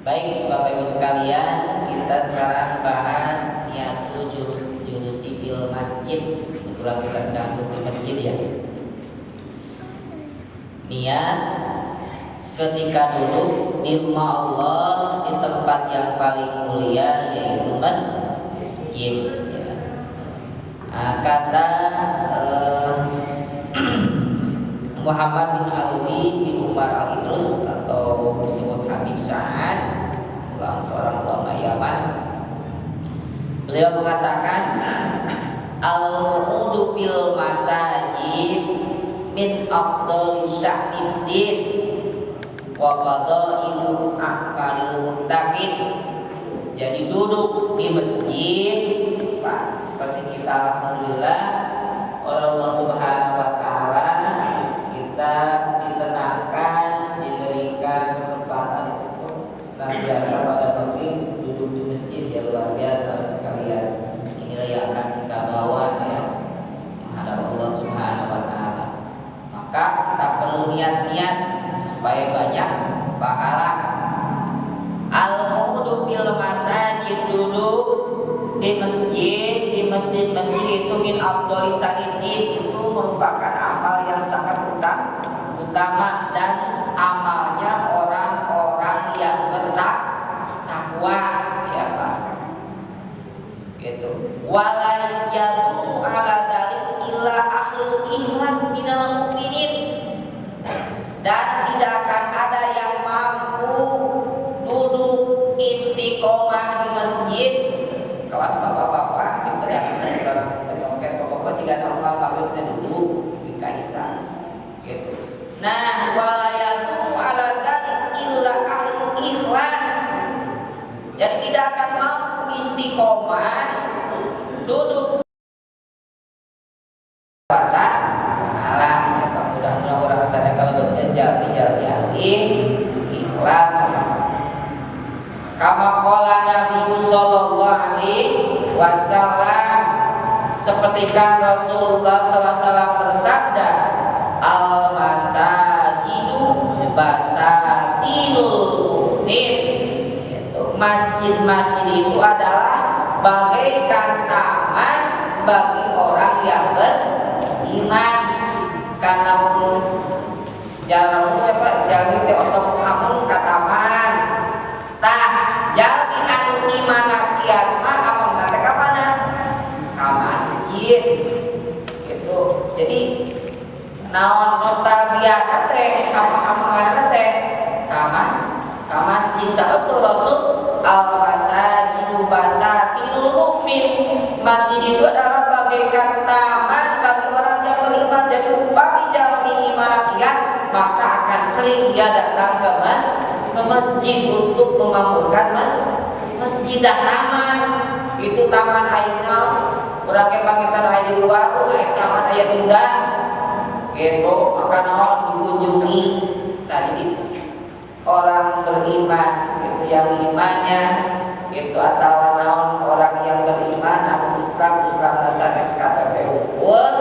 Baik Bapak Ibu sekalian, kita sekarang bahas niatul julusi bil masjid. Kebetulan kita sedang duduk di masjid ya. Niat ketika duduk di rumah Allah di tempat yang paling mulia yaitu masjid ya. Kata Muhammad bin Alwi bin Umar al-Idrus atau disebut Habib Sa'ad, seorang ulama Yaman. Beliau mengatakan al-udu bil masajid min afdhali sya'niddin wa fadailu a'malil muttaqin. Jadi duduk di masjid, Pak, seperti kita alhamdulillah oleh Allah Subhanahu wa taala kita ditenangkan, diberikan kesempatan untuk senantiasa pada waktu duduk di masjid ya, luar biasa sekalian. Inilah yang akan kita bawa ya menghadap Allah Subhanahu wa taala. Maka kita perlu niat-niat supaya banyak pahala. Al-mudu bil masajid, duduk di masjid itu min afdhali sanidin, itu merupakan amal yang sangat utama dan amalnya orang-orang yang bertakwa ya Pak. Gitu. Wala yadu ala dzalik illa ahlul ikhlas minal mu'minin. Dan tidak akan ada yang mampu duduk istiqomah di masjid kelas bapak-bapak gitu ya. Bapak-bapak 3 tahun lalu kita duduk di Kaisar gitu. Nah, walayatu ala dzalik illa ahlul ikhlas. Jadi tidak akan mampu istiqomah duduk batak alam ya Pak. Mudah-mudahan orang sana kalau berjajal ikhlas. Kama qala Nabi sallallahu alaihi wasallam, seperti kan Rasulullah SAW bersabda, al masajidu basatinul mu'min. Masjid-masjid itu adalah bagaikan taman bagi orang yang beriman. Karena jalan itu osok sampun ke taman. Tah jalmi anu iman kiat mah among nate ka mana? Ka masjid. Gitu. Jadi naon nostalgia teh kamang-kamangan teh ka masjid. Sabab Rasul al-masajidu basatinul mu'min. Masjid itu adalah bagaikan taman bagi orang yang beriman. Jadi upami jalmi iman kiat maka akan sering dia datang ke masjid untuk memakmurkan masjid dan taman. Itu taman ayeuna urang ge pangitan aya di luar, taman aya indah gitu, maka naon dikunjungi tadi orang beriman gitu, yang imannya gitu, atau naon orang yang beriman anu Islam sanes KTP unggul,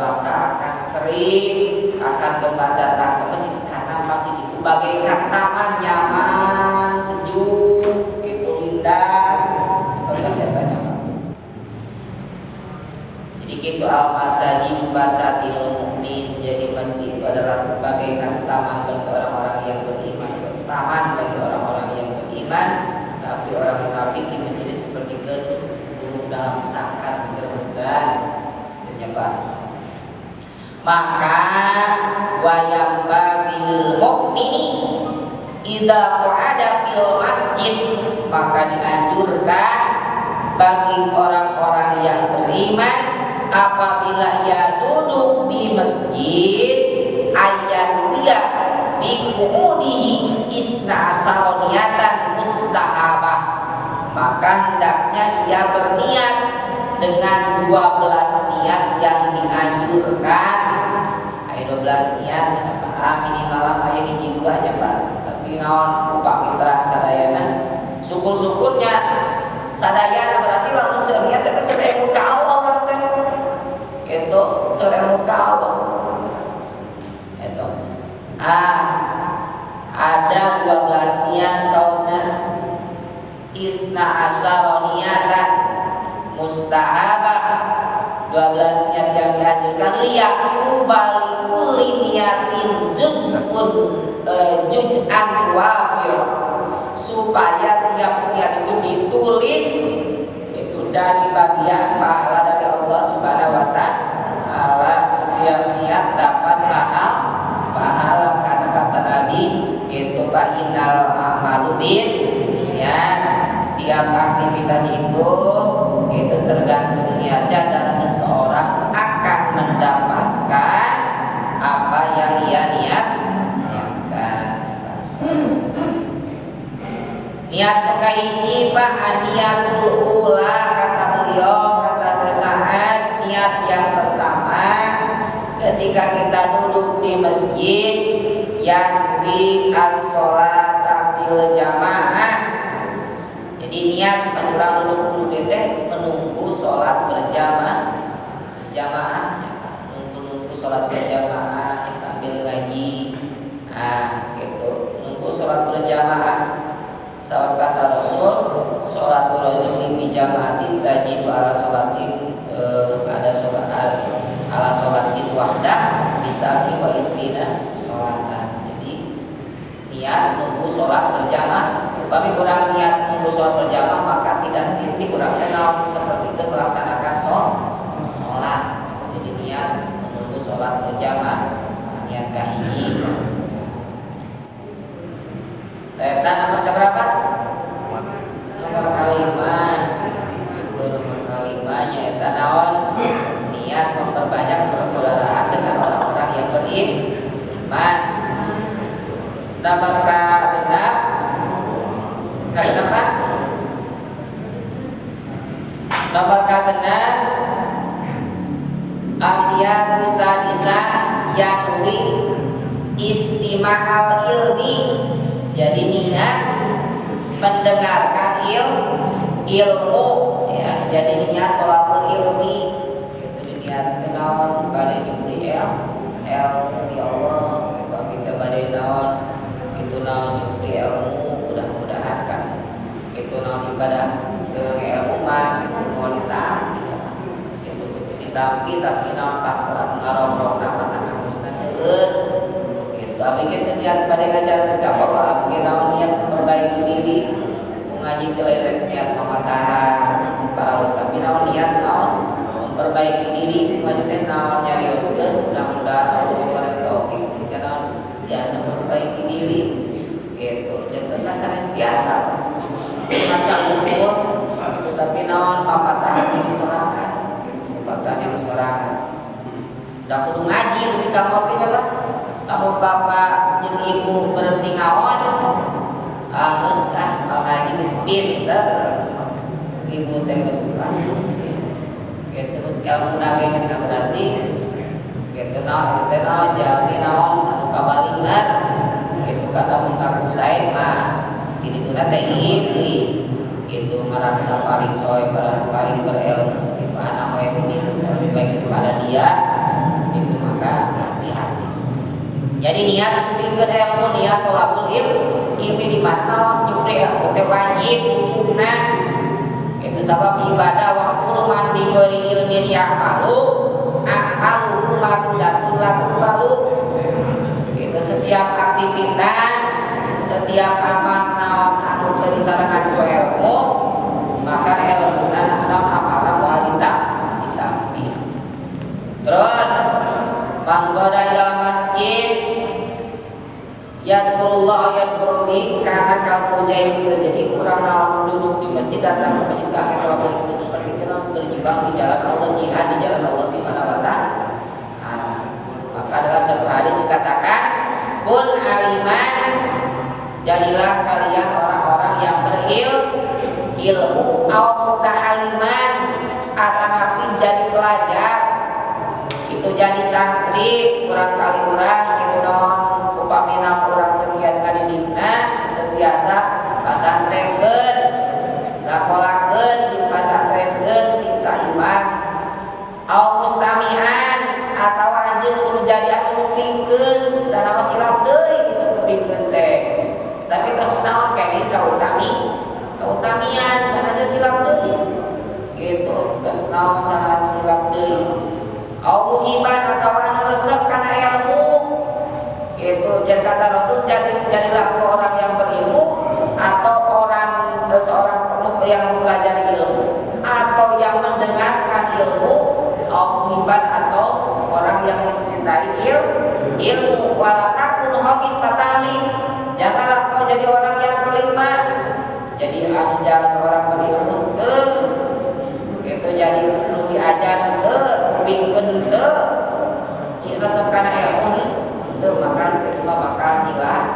maka akan sering akan datang ke masjid karena masjid itu bagaikan taman nyaman, sejuk, gitu, indah, seperti saya tanya Pak. Jadi gitu al-masajid basatinul mu'min. Jadi masjid itu adalah bagaikan taman bagi orang-orang yang beriman, taman bagi orang-orang yang beriman. Tapi orang munafik di masjid seperti duduk dalam sangkar gerbegan dan Pak. Maka wayam bagil mukmini idza qa'ada fil masjid, maka dianjurkan bagi orang-orang yang beriman apabila ia duduk di masjid ayat dia biqumudihi isna asaroniatan mustahabah, maka hendaknya ia berniat dengan 12 niat yang dianjurkan. 12 niat minimal aya hiji dua aja Pak. Tapi naon upah mitra sadayana syukur-syukurnya sadayana berarti lamun seuniat teh seumur ka Allah teh. Gitu, seumur ka Allah. Gitu. Ada 12 niat saudara asyara niyatan mustahabah, 12 niat yang dianjurkan, liyakubali kulli niyatin juz'an wafir, supaya tiap niat itu ditulis itu dari bagian pahala dari Allah Subhanahu wa taala. Setiap niat dapat pahala karena kata Nabi itu fa innal amalu bin niat. Tiap aktivitas itu tergantung niatnya dan seseorang akan mendapatkan apa yang ia niatkan. Niat kahiji Pak aniyatul ula, kata beliau, kata sesaat, niat yang pertama ketika kita duduk di masjid yang di as-sholata fil jamaah. Jadi niat pas orang duduk teh menunggu sholat berjamaah, nunggu sholat berjamaah sambil ngaji, gitu, nunggu sholat berjamaah. Sahabat kata Rasul, sholatul rajuli fi jamaatin tajibu ala sholatin, ada sholat ala sholatin wahdah bisa wa isrina sholatan. Jadi niat nunggu sholat berjamaah. Tapi kurang niat nunggu sholat berjamaah maka tidak titik kurang kenal seperti itu melaksanakan sholat. Jadi niat menunggu sholat berjamaah, niat kahiji. Setan nomor seberapa? Nomor kelima. Itu nomor kelimanya. Eta naon? Niat memperbanyak persaudaraan dengan orang-orang yang beriman. Nomor keenam. Kenapa? Nomor keenam, aliyatu sadisa yakwi istima'al ilmi. Jadi niat mendengarkan ilmu, ya. Jadi niat tolakul ilmi, itu niat kenaon pada nyebri ilmu ya Allah, tapi kita pada naon itu naon nyebri ilmu, mudah-mudahan kan itu naon ibadah ke ilmu mah itu mau ditampi, itu ditampi tapi naon tak orang ngarong-rong nama tak musnah seueun. Tapi kita niat pada ngajar ke apa mungkin naon niat memperbaiki diri, mengaji telerek niat pematahan para tapi naon niat naon memperbaiki diri, mengaji teh naon nyarioskeun, mudah-mudahan Allah memberi taufik sehingga naon biasa memperbaiki diri gitu. Jangan rasa biasa baca buku tapi naon pematahan yang disorangan, pematahan yang disorangan. Udah kudu ngaji ketika mau teh apa? Namun bapak jeung ibu berhenti ngaos, geus mau ngaji geus pinter, ibu teh geus gitu geus ilmu nage berarti gitu naon teh naon jalmi naon anu kabalingan gitu kata mengaku sae mah kinituna teh iblis gitu merasa paling soe paling berilmu gitu anak wae begitu lebih baik daripada dia itu maka hati-hati. Jadi niat bikin ilmu, niat tolakul ilmi di mana nyupri ilmu teh wajib hukumna. Itu sebab ibadah wa kullu man bi ghairi ilmin ya'malu aqalu madudatun latuqalu. Itu setiap aktivitas, setiap amal naon anu teu disarangan ku ilmu, maka ilmuna naon amalan moal ditampi. Terus manggoda ila masjid yadkulullah yadkuluni karena kamu jahil. Jadi orang naon duduk di masjid datang ke masjid kakek kalau itu seperti itu berjibaku di jalan Allah, jihad di jalan Allah Subhanahu wa taala. Maka dalam satu hadis dikatakan kun aliman, jadilah kalian orang-orang yang berilmu, au mutahaliman atau jadi pelajar. Itu jadi santri kurang kali orang gitu non upamina orang tegian kali dina terbiasa pasantrenkeun sakolahkeun jeung pasantrenkeun siksa iman au mustamian atawa anjeun kudu jadi anu ngupingkeun sanawa silap deui geus ngupingkeun teh tapi tos naon kenging kautami kautamian sana silap deui gitu geus naon sana silap deui au muhiban atau anu resep kana ilmu gitu. Jadi kata Rasul jadilah orang yang berilmu atau seorang yang mempelajari ilmu atau yang mendengarkan ilmu au muhiban atau orang yang mencintai ilmu wala takun habis tatahli. Janganlah kau jadi orang yang kelima. Jadi jalan orang berilmu itu jadi perlu diajar bingkeun si resep kana ilmu itu bakal cilaka.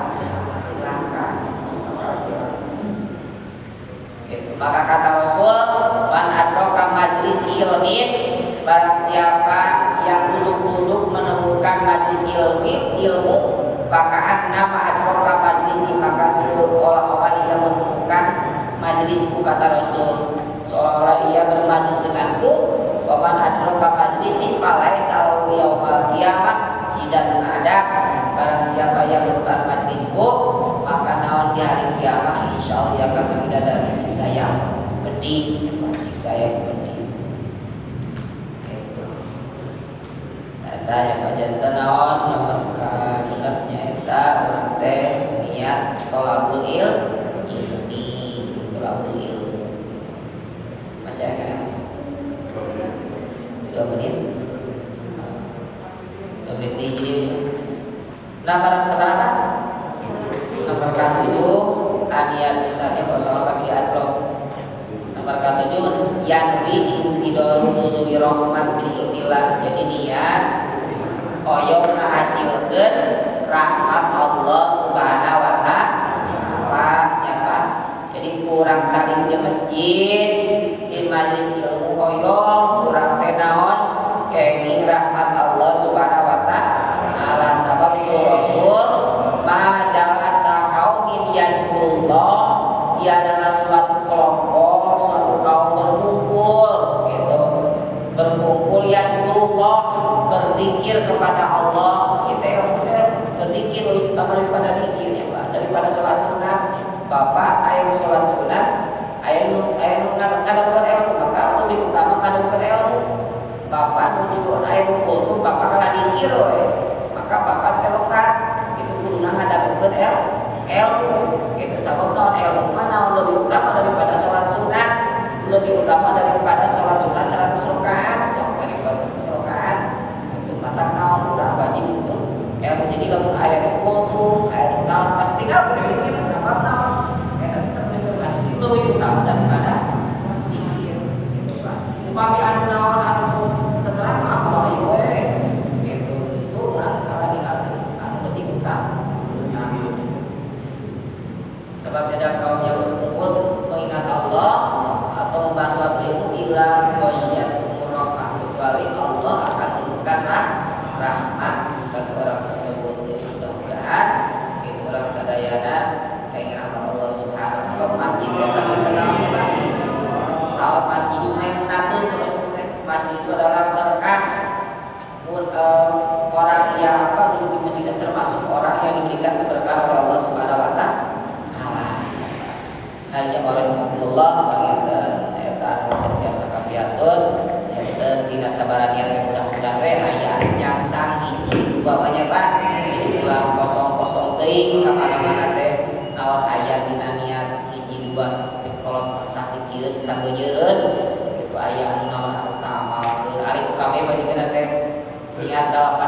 Gitu. Maka kata Rasul, man adraka majlis ilmin, barang siapa yang duduk-duduk menemukan majlis ilmu, maka nama adraka majlisi, maka seolah-olah ia menemukan majlisku, kata Rasul. Seolah-olah ia bermajlis denganku. Wa man adraka majlisi falaisa lahu yaumal qiyamah sidatun adab. Barang siapa yang menemukan majlisku, maka naon di hari kiamat insyaallah ia akan terhindar dari siksa yang pedih, siksa yang pedih. Itu. Eta yang kajanten naon nomor kitabnya eta urang teh niat tolabul ilmi, tolabul ilmu. Masih ada 2 menit. 2 menit hiji. Nomor sekarang nomor ke-7 aniyat usahnya kok soal kami diajro. Nomor ke-7 yanwi intidor menuju di rahmat biidillah. Jadi niat oyong ngahasilkeun rahmat Allah Subhanahu wa taala ya Pak. Jadi kurang caling di masjid di majelis ilmu oyong kurang teh naon kenging rahmat Allah Subhanahu wa taala. Sabab Rasul majalasa qaumin yadkurullah, dia adalah suatu kelompok, suatu kaum berkumpul gitu. Berkumpul yadkurullah, berzikir kepada Allah. Kita berzikir lebih utama daripada zikir ya Pak, daripada salat sunat. Bapak ayo salat sunat, ayo ngadengkeun ilmu, maka lebih utama ngadengkeun ilmu. Bapak nuju ayo kultum, bapak kana zikir we. Maka bakat telokan itu guna ngadagkeun ilmu itu sabab naon ilmu mana lebih utama daripada salat sunat, lebih utama daripada salat sunat 100 rakaat sampai 100 rakaat itu mata naon urang wajib itu ilmu. Jadi lamun aya kultum aya naon pasti tinggal kudu dikira sabab naon eta pasti lebih utama daripada zikir gitu Pak. Upami anu naon anu terang apa we sebab tidak kaum yang berkumpul mengingat Allah atau membahas suatu ilmu illa khosyatul muraqah, kecuali Allah akan memberikan rahmat bagi orang tersebut. Jadi mudah-mudahan itu orang sadayana keinginan rahmat Allah Subhanahu. Sebab masjid yang bagi kenal kalau masjid Maimunatun sebetulnya masjid itu adalah berkah. Orang yang duduk di masjid termasuk orang yang diberikan keberkahan oleh Allah Subhanahu wa taala. Hanya warahmatullah panginten eta anu biasa kapiatur enten dina sabaranean yang mudah-mudahan we aya nyangsang hiji bawanya Pak. Jadi ulang kosong-kosong teuing ka mana-mana teh naon aya dina niat hiji dua kolot sasikieun sabeunyeun itu aya naon anu kamal ari kami bagi teh niat 8